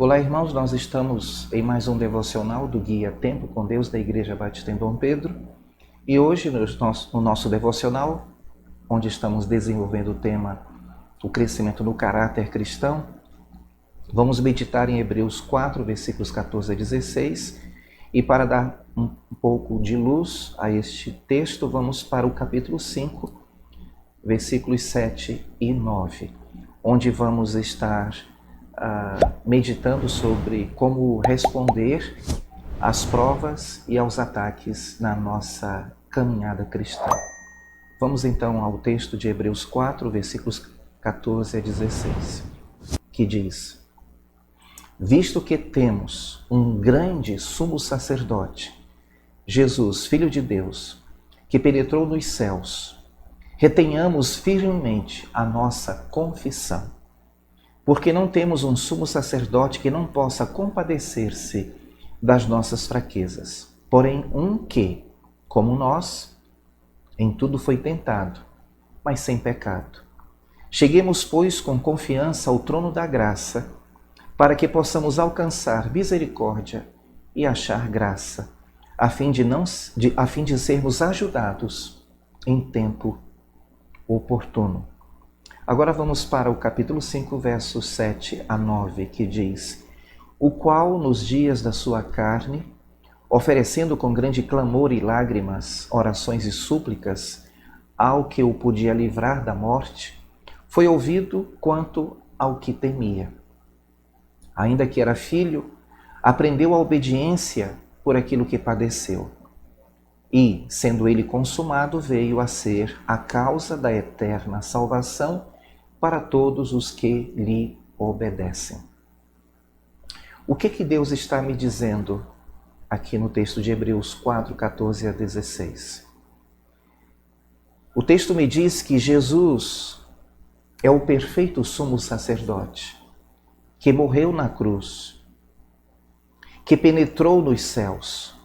Olá, irmãos, nós estamos em mais um devocional do Guia Tempo com Deus da Igreja Batista em Dom Pedro. E hoje, no nosso devocional, onde estamos desenvolvendo o tema o crescimento no caráter cristão, vamos meditar em Hebreus 4, versículos 14 a 16. E para dar um pouco de luz a este texto, vamos para o capítulo 5, versículos 7 e 9, onde vamos estar meditando sobre como responder às provas e aos ataques na nossa caminhada cristã. Vamos então ao texto de Hebreus 4, versículos 14 a 16, que diz: Visto que temos um grande sumo sacerdote, Jesus, Filho de Deus, que penetrou nos céus, retenhamos firmemente a nossa confissão. Porque não temos um sumo sacerdote que não possa compadecer-se das nossas fraquezas, porém um que, como nós, em tudo foi tentado, mas sem pecado. Cheguemos, pois, com confiança ao trono da graça, para que possamos alcançar misericórdia e achar graça, a fim de sermos ajudados em tempo oportuno. Agora vamos para o capítulo 5, versos 7 a 9, que diz: O qual, nos dias da sua carne, oferecendo com grande clamor e lágrimas, orações e súplicas, ao que o podia livrar da morte, foi ouvido quanto ao que temia. Ainda que era filho, aprendeu a obediência por aquilo que padeceu. E, sendo ele consumado, veio a ser a causa da eterna salvação para todos os que lhe obedecem. O que Deus está me dizendo aqui no texto de Hebreus 4, 14 a 16? O texto me diz que Jesus é o perfeito sumo sacerdote, que morreu na cruz, que penetrou nos céus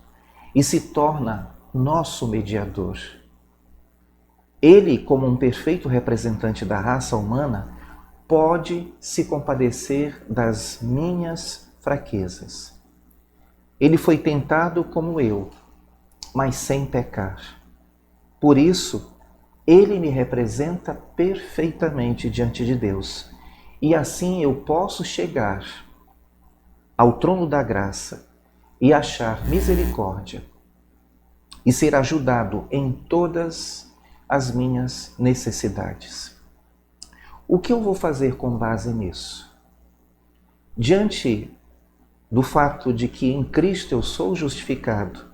e se torna nosso mediador. Ele, como um perfeito representante da raça humana, pode se compadecer das minhas fraquezas. Ele foi tentado como eu, mas sem pecar. Por isso, ele me representa perfeitamente diante de Deus. E assim eu posso chegar ao trono da graça e achar misericórdia e ser ajudado em todas as minhas necessidades. O que eu vou fazer com base nisso? Diante do fato de que em Cristo eu sou justificado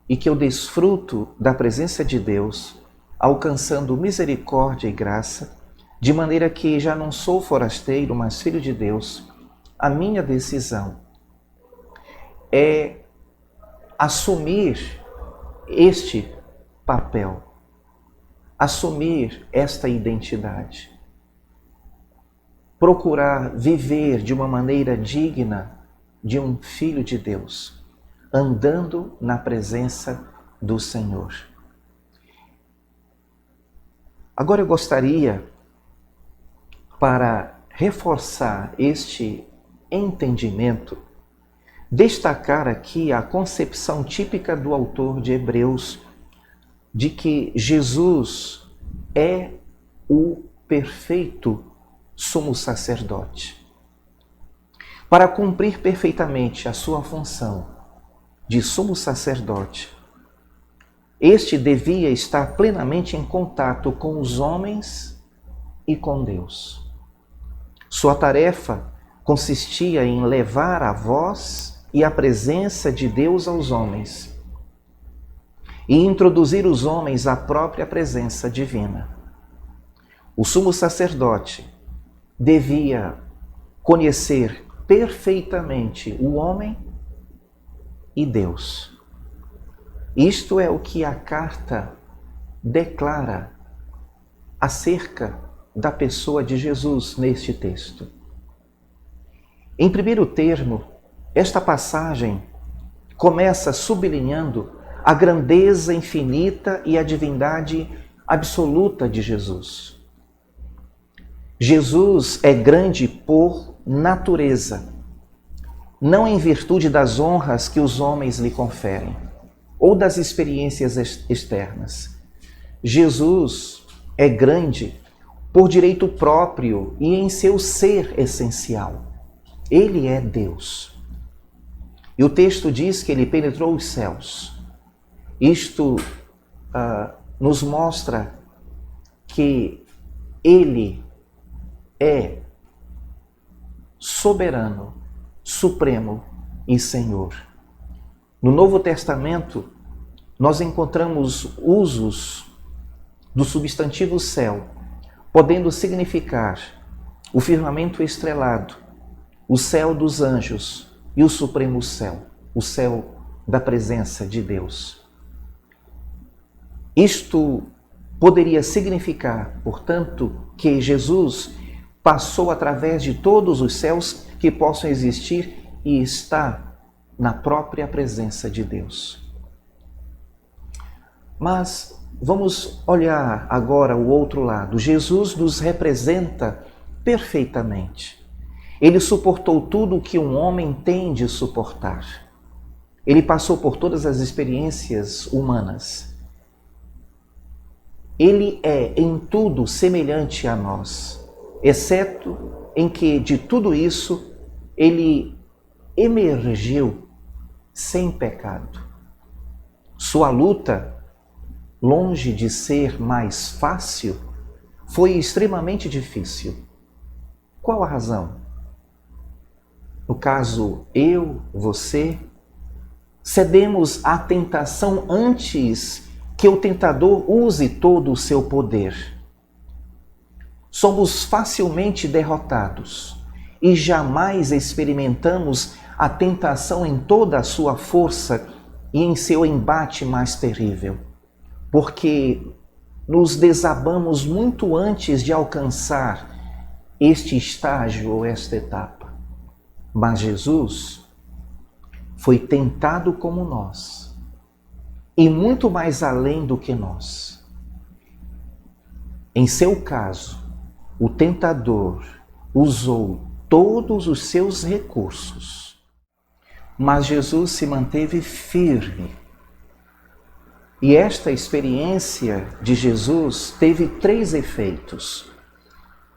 e que eu desfruto da presença de Deus, alcançando misericórdia e graça, de maneira que já não sou forasteiro, mas filho de Deus, a minha decisão é assumir este papel, assumir esta identidade, procurar viver de uma maneira digna de um filho de Deus, andando na presença do Senhor. Agora eu gostaria, para reforçar este entendimento, destacar aqui a concepção típica do autor de Hebreus de que Jesus é o perfeito sumo sacerdote. Para cumprir perfeitamente a sua função de sumo sacerdote, este devia estar plenamente em contato com os homens e com Deus. Sua tarefa consistia em levar a voz e a presença de Deus aos homens e introduzir os homens à própria presença divina. O sumo sacerdote devia conhecer perfeitamente o homem e Deus. Isto é o que a carta declara acerca da pessoa de Jesus neste texto. Em primeiro termo, esta passagem começa sublinhando a grandeza infinita e a divindade absoluta de Jesus. Jesus é grande por natureza não em virtude das honras que os homens lhe conferem ou das experiências externas. Jesus é grande por direito próprio e em seu ser essencial. Ele é Deus. E o texto diz que ele penetrou os céus. Isto nos mostra que ele é soberano, supremo e Senhor. No Novo Testamento, nós encontramos usos do substantivo céu, podendo significar o firmamento estrelado, o céu dos anjos e o supremo céu, o céu da presença de Deus. Isto poderia significar, portanto, que Jesus passou através de todos os céus que possam existir e está na própria presença de Deus. Mas vamos olhar agora o outro lado. Jesus nos representa perfeitamente. Ele suportou tudo o que um homem tem de suportar. Ele passou por todas as experiências humanas. Ele é em tudo semelhante a nós, exceto em que de tudo isso ele emergiu sem pecado. Sua luta, longe de ser mais fácil, foi extremamente difícil. Qual a razão? No caso, eu, você, cedemos à tentação antes que o tentador use todo o seu poder. Somos facilmente derrotados e jamais experimentamos a tentação em toda a sua força e em seu embate mais terrível, porque nos desabamos muito antes de alcançar este estágio ou esta etapa. Mas Jesus foi tentado como nós e muito mais além do que nós. Em seu caso, o tentador usou todos os seus recursos, mas Jesus se manteve firme. E esta experiência de Jesus teve 3 efeitos.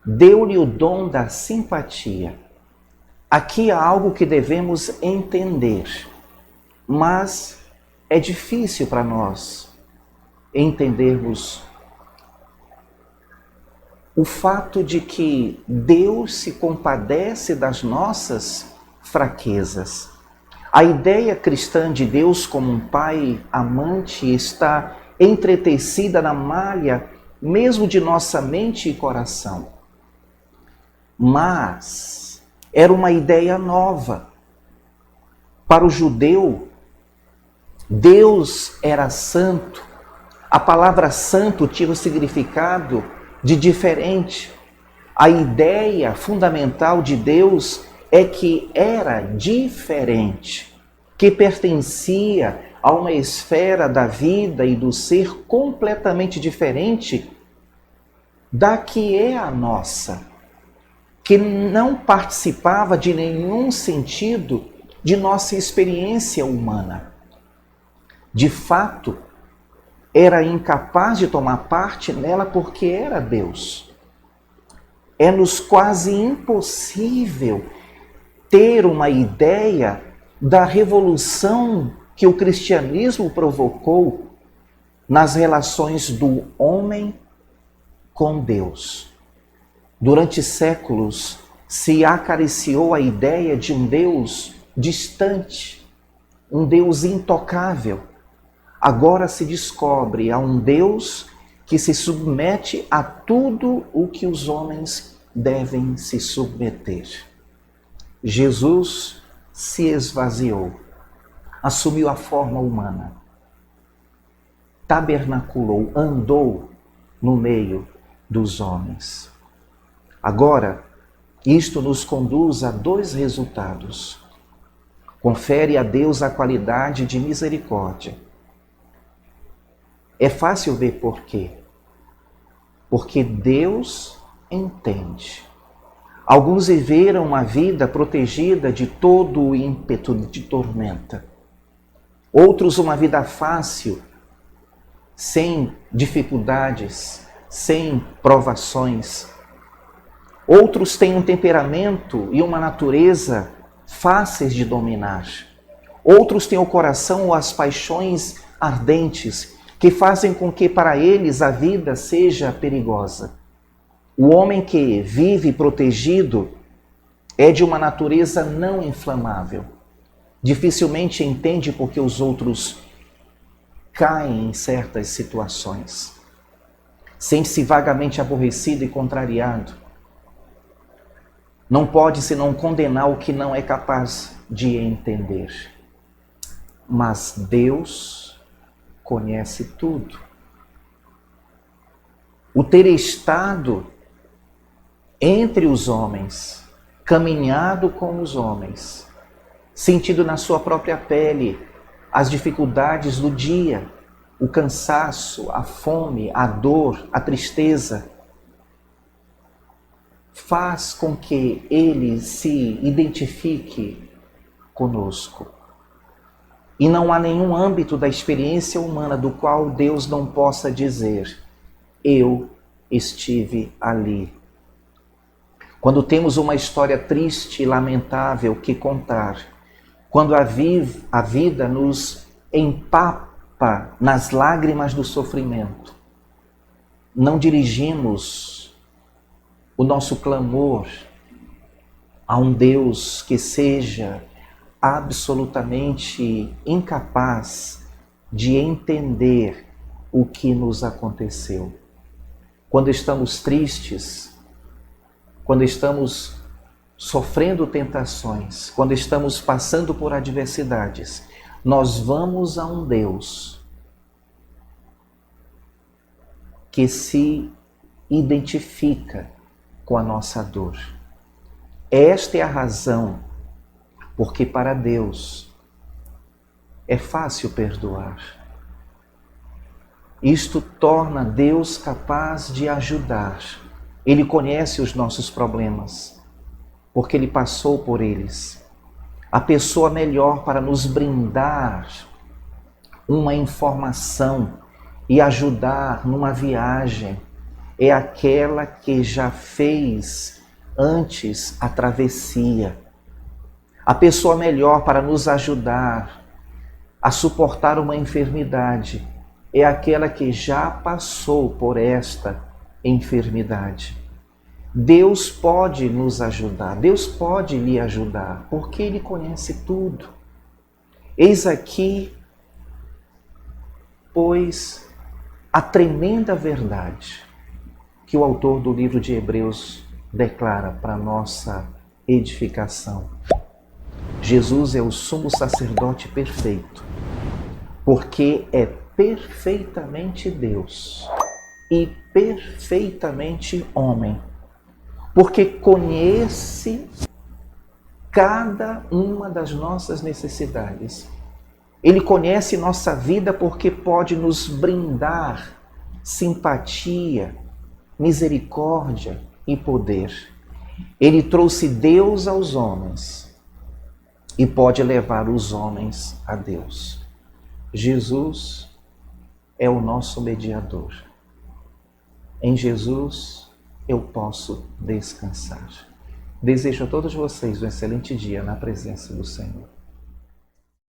Deu-lhe o dom da simpatia. Aqui há algo que devemos entender, mas é difícil para nós entendermos o fato de que Deus se compadece das nossas fraquezas. A ideia cristã de Deus como um pai amante está entretecida na malha mesmo de nossa mente e coração. Mas era uma ideia nova. Para o judeu, Deus era santo. A palavra santo tinha um significado de diferente. A ideia fundamental de Deus é que era diferente, que pertencia a uma esfera da vida e do ser completamente diferente da que é a nossa, que não participava de nenhum sentido de nossa experiência humana. De fato, era incapaz de tomar parte nela porque era Deus. É-nos quase impossível ter uma ideia da revolução que o cristianismo provocou nas relações do homem com Deus. Durante séculos se acariciou a ideia de um Deus distante, um Deus intocável. Agora se descobre a um Deus que se submete a tudo o que os homens devem se submeter. Jesus se esvaziou, assumiu a forma humana, tabernaculou, andou no meio dos homens. Agora, isto nos conduz a 2 resultados. Confere a Deus a qualidade de misericórdia. É fácil ver por quê. Porque Deus entende. Alguns viveram uma vida protegida de todo o ímpeto de tormenta. Outros uma vida fácil, sem dificuldades, sem provações. Outros têm um temperamento e uma natureza fáceis de dominar. Outros têm o coração ou as paixões ardentes que fazem com que para eles a vida seja perigosa. O homem que vive protegido é de uma natureza não inflamável. Dificilmente entende porque os outros caem em certas situações. Sente-se vagamente aborrecido e contrariado. Não pode senão condenar o que não é capaz de entender. Mas Deus conhece tudo. O ter estado entre os homens, caminhado com os homens, sentido na sua própria pele as dificuldades do dia, o cansaço, a fome, a dor, a tristeza, faz com que ele se identifique conosco. E não há nenhum âmbito da experiência humana do qual Deus não possa dizer: eu estive ali. Quando temos uma história triste e lamentável que contar, quando a vida nos empapa nas lágrimas do sofrimento, não dirigimos o nosso clamor a um Deus que seja absolutamente incapaz de entender o que nos aconteceu. Quando estamos tristes, quando estamos sofrendo tentações, quando estamos passando por adversidades, nós vamos a um Deus que se identifica com a nossa dor. Esta é a razão porque para Deus é fácil perdoar. Isto torna Deus capaz de ajudar. Ele conhece os nossos problemas, porque Ele passou por eles. A pessoa melhor para nos brindar uma informação e ajudar numa viagem é aquela que já fez antes a travessia. A pessoa melhor para nos ajudar a suportar uma enfermidade é aquela que já passou por esta enfermidade. Deus pode nos ajudar, Deus pode lhe ajudar, porque Ele conhece tudo. Eis aqui, pois, a tremenda verdade que o autor do livro de Hebreus declara para nossa edificação. Jesus é o sumo sacerdote perfeito, porque é perfeitamente Deus e perfeitamente homem, porque conhece cada uma das nossas necessidades. Ele conhece nossa vida porque pode nos brindar simpatia, misericórdia e poder. Ele trouxe Deus aos homens e pode levar os homens a Deus. Jesus é o nosso mediador. Em Jesus eu posso descansar. Desejo a todos vocês um excelente dia na presença do Senhor.